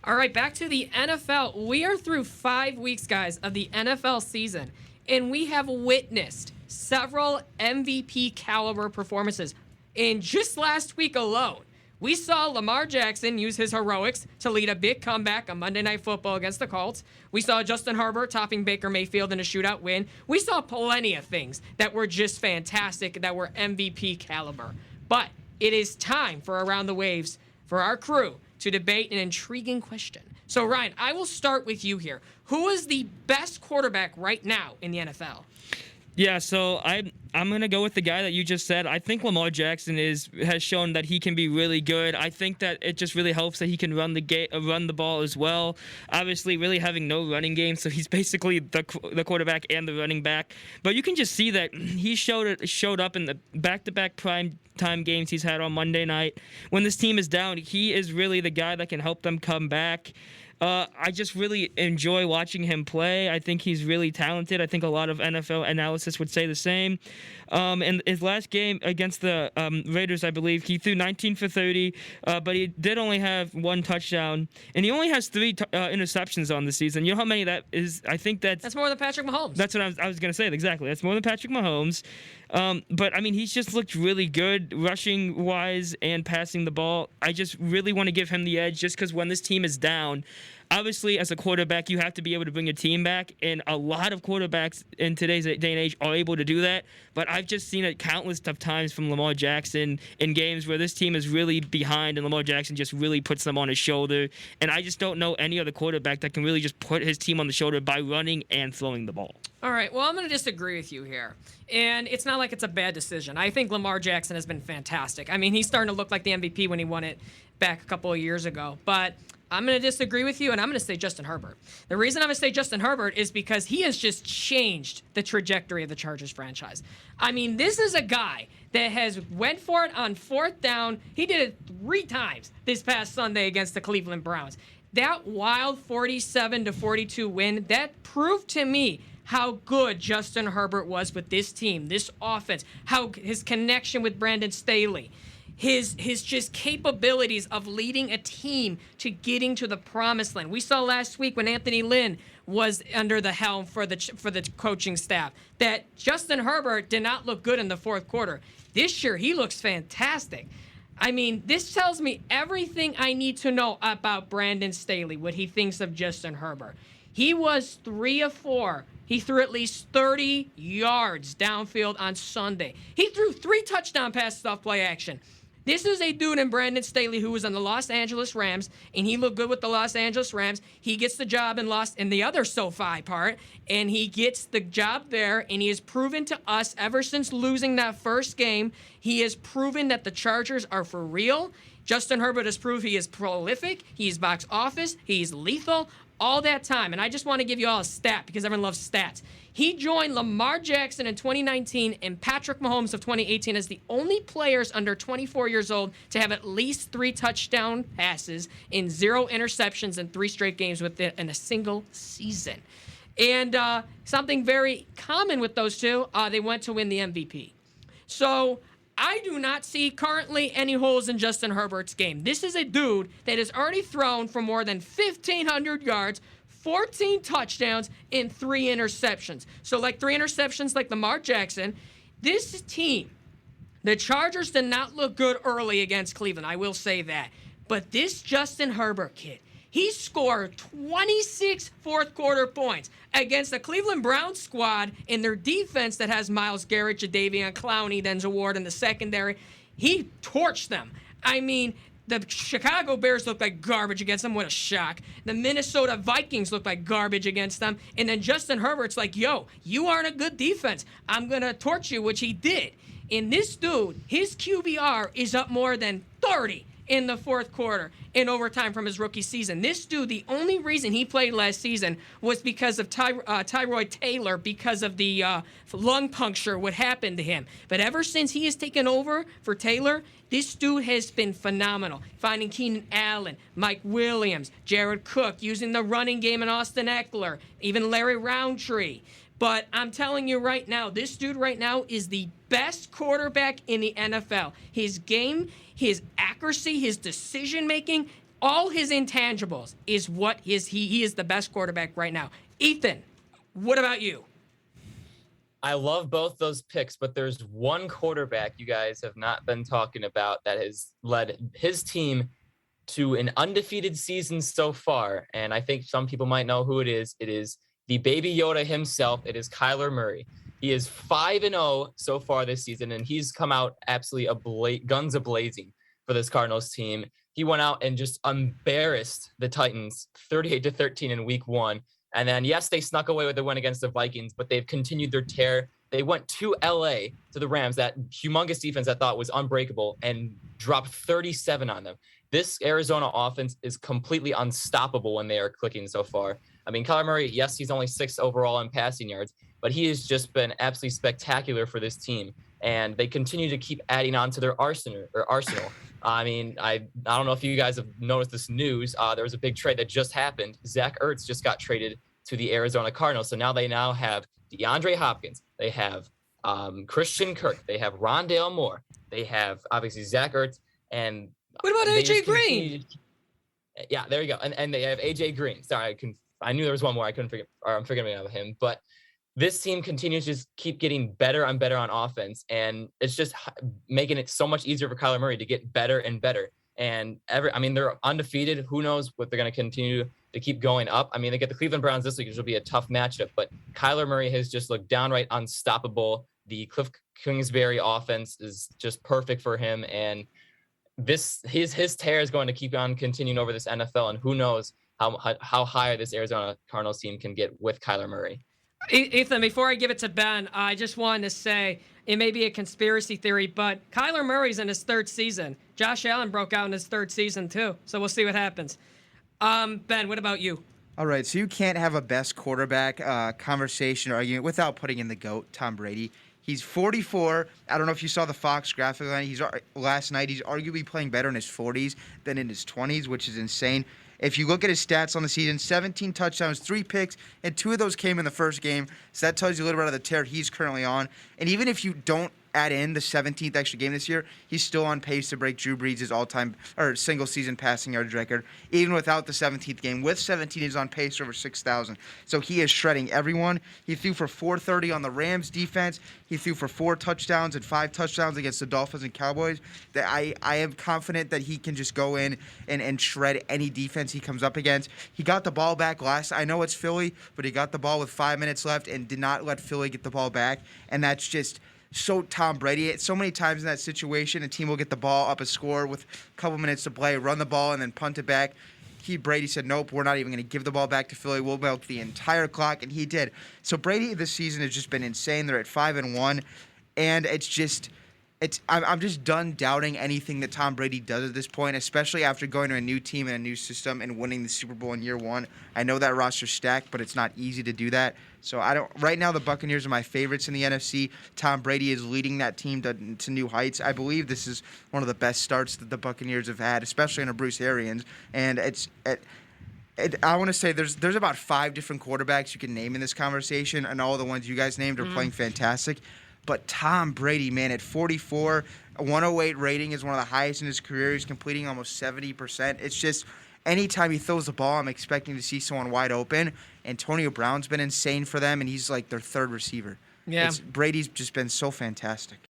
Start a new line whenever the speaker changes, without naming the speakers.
All right, back to the NFL. We are through 5 weeks, guys, of the NFL season, and we have witnessed several MVP caliber performances. In just last week alone, we saw Lamar Jackson use his heroics to lead a big comeback on Monday Night Football against the Colts. We saw Justin Herbert topping Baker Mayfield in a shootout win. We saw plenty of things that were just fantastic, that were MVP caliber. But it is time for Around the Waves for our crew to debate an intriguing question. So, Ryan, I will start with you here. Who is the best quarterback right now in the NFL?
Yeah, so I'm gonna go with the guy that you just said. I think Lamar Jackson has shown that he can be really good. I think that it just really helps that he can run the ball as well. Obviously, really having no running game, so he's basically the quarterback and the running back. But you can just see that he showed up in the back-to-back prime time games he's had on Monday night. When this team is down, he is really the guy that can help them come back. I just really enjoy watching him play. I think he's really talented. I think a lot of NFL analysis would say the same. In his last game against the Raiders, I believe, he threw 19 for 30, but he did only have one touchdown, and he only has 3 interceptions on the season. You know how many that is? I think that's
more than Patrick Mahomes.
That's what I was going to say. Exactly. That's more than Patrick Mahomes. But, I mean, he's just looked really good rushing-wise and passing the ball. I just really want to give him the edge just because when this team is down, obviously, as a quarterback, you have to be able to bring your team back, and a lot of quarterbacks in today's day and age are able to do that. But I've just seen it countless of times from Lamar Jackson in games where this team is really behind, and Lamar Jackson just really puts them on his shoulder. And I just don't know any other quarterback that can really just put his team on the shoulder by running and throwing the ball.
All right, well, I'm going to disagree with you here. And it's not like it's a bad decision. I think Lamar Jackson has been fantastic. I mean, he's starting to look like the MVP when he won it back a couple of years ago. But I'm going to disagree with you, and I'm going to say Justin Herbert. The reason I'm going to say Justin Herbert is because he has just changed the trajectory of the Chargers franchise. I mean, this is a guy that has went for it on 4th down. He did it 3 times this past Sunday against the Cleveland Browns. That wild 47-42 win, that proved to me how good Justin Herbert was with this team, this offense, how his connection with Brandon Staley, his just capabilities of leading a team to getting to the promised land. We saw last week when Anthony Lynn was under the helm for the coaching staff that Justin Herbert did not look good in the 4th quarter. This year, he looks fantastic. I mean, this tells me everything I need to know about Brandon Staley, what he thinks of Justin Herbert. He was 3 of 4. He threw at least 30 yards downfield on Sunday. He threw 3 touchdown passes off play action. This is a dude in Brandon Staley who was on the Los Angeles Rams, and he looked good with the Los Angeles Rams. He gets the job in the other SoFi part, and he gets the job there, and he has proven to us ever since losing that first game, he has proven that the Chargers are for real. Justin Herbert has proved he is prolific, he's box office, he's lethal, all that time. And I just want to give you all a stat because everyone loves stats. He joined Lamar Jackson in 2019 and Patrick Mahomes of 2018 as the only players under 24 years old to have at least 3 touchdown passes and 0 interceptions in 3 straight games in a single season. And something very common with those two, they went to win the MVP. So I do not see currently any holes in Justin Herbert's game. This is a dude that has already thrown for more than 1,500 yards, 14 touchdowns, and 3 interceptions. So like 3 interceptions like Lamar Jackson. This team, the Chargers did not look good early against Cleveland. I will say that. But this Justin Herbert kid, he scored 26 fourth-quarter points against the Cleveland Browns squad in their defense that has Myles Garrett, Jadeveon Clowney, Denzel Ward in the secondary. He torched them. I mean, the Chicago Bears looked like garbage against them. What a shock. The Minnesota Vikings looked like garbage against them. And then Justin Herbert's like, yo, you aren't a good defense. I'm going to torch you, which he did. And this dude, his QBR is up more than 30 in the 4th quarter in overtime from his rookie season. This dude, the only reason he played last season was because of Tyrod Taylor, because of the lung puncture, what happened to him. But ever since he has taken over for Taylor, this dude has been phenomenal. Finding Keenan Allen, Mike Williams, Jared Cook, using the running game in Austin Eckler, even Larry Roundtree. But I'm telling you right now, this dude right now is the best quarterback in the NFL. His game, his accuracy, his decision-making, all his intangibles is what he is the best quarterback right now. Ethan, what about you?
I love both those picks, but there's one quarterback you guys have not been talking about that has led his team to an undefeated season so far. And I think some people might know who it is. It is the baby Yoda himself. It is Kyler Murray. He is 5-0 so far this season, and he's come out absolutely guns a-blazing for this Cardinals team. He went out and just embarrassed the Titans 38-13 in week 1. And then, yes, they snuck away with the win against the Vikings, but they've continued their tear. They went to LA, to the Rams, that humongous defense I thought was unbreakable, and dropped 37 on them. This Arizona offense is completely unstoppable when they are clicking so far. I mean, Kyler Murray, yes, he's only 6th overall in passing yards, but he has just been absolutely spectacular for this team. And they continue to keep adding on to their arsenal. I mean, I don't know if you guys have noticed this news. There was a big trade that just happened. Zach Ertz just got traded to the Arizona Cardinals. So now they have DeAndre Hopkins. They have Christian Kirk. They have Rondale Moore. They have, obviously, Zach Ertz. And
what about AJ Green?
Yeah, there you go. And they have AJ Green. Sorry, I knew there was one more. I'm forgetting about him. But this team continues to just keep getting better and better on offense, and it's just making it so much easier for Kyler Murray to get better and better. And they're undefeated. Who knows what they're going to continue to keep going up. I mean, they get the Cleveland Browns this week, which will be a tough matchup, but Kyler Murray has just looked downright unstoppable. The Cliff Kingsbury offense is just perfect for him, and his tear is going to keep on continuing over this NFL, and who knows how high this Arizona Cardinals team can get with Kyler Murray.
Ethan, before I give it to Ben, I just wanted to say it may be a conspiracy theory, but Kyler Murray's in his 3rd season. Josh Allen broke out in his 3rd season too, so we'll see what happens. Ben, what about you?
All right, so you can't have a best quarterback conversation or argument without putting in the GOAT, Tom Brady. He's 44. I don't know if you saw the Fox graphic line. Last night. He's arguably playing better in his 40s than in his 20s, which is insane. If you look at his stats on the season, 17 touchdowns, 3 picks, and 2 of those came in the first game. So that tells you a little bit of the tear he's currently on. And even if you don't add in the 17th extra game this year, he's still on pace to break Drew Brees' all-time or single-season passing yards record, even without the 17th game. With 17, he's on pace for over 6,000. So he is shredding everyone. He threw for 430 on the Rams defense. He threw for 4 touchdowns and 5 touchdowns against the Dolphins and Cowboys. That I am confident that he can just go in and shred any defense he comes up against. He got the ball back I know it's Philly, but he got the ball with 5 minutes left and did not let Philly get the ball back. And that's just so Tom Brady. So many times in that situation, a team will get the ball up a score with a couple minutes to play, run the ball, and then punt it back. Brady said, nope, we're not even going to give the ball back to Philly. We'll milk the entire clock, and he did. So Brady this season has just been insane. They're at 5-1, and I'm just done doubting anything that Tom Brady does at this point, especially after going to a new team and a new system and winning the Super Bowl in year 1. I know that roster's stacked, but it's not easy to do that. So right now the Buccaneers are my favorites in the NFC. Tom Brady is leading that team to new heights. I believe this is one of the best starts that the Buccaneers have had, especially under Bruce Arians. And I want to say there's about 5 different quarterbacks you can name in this conversation, and all the ones you guys named are playing fantastic. But Tom Brady, man, at 44, a 108 rating is one of the highest in his career. He's completing almost 70%. It's just anytime he throws the ball, I'm expecting to see someone wide open. Antonio Brown's been insane for them, and he's like their 3rd receiver.
Yeah.
Brady's just been so fantastic.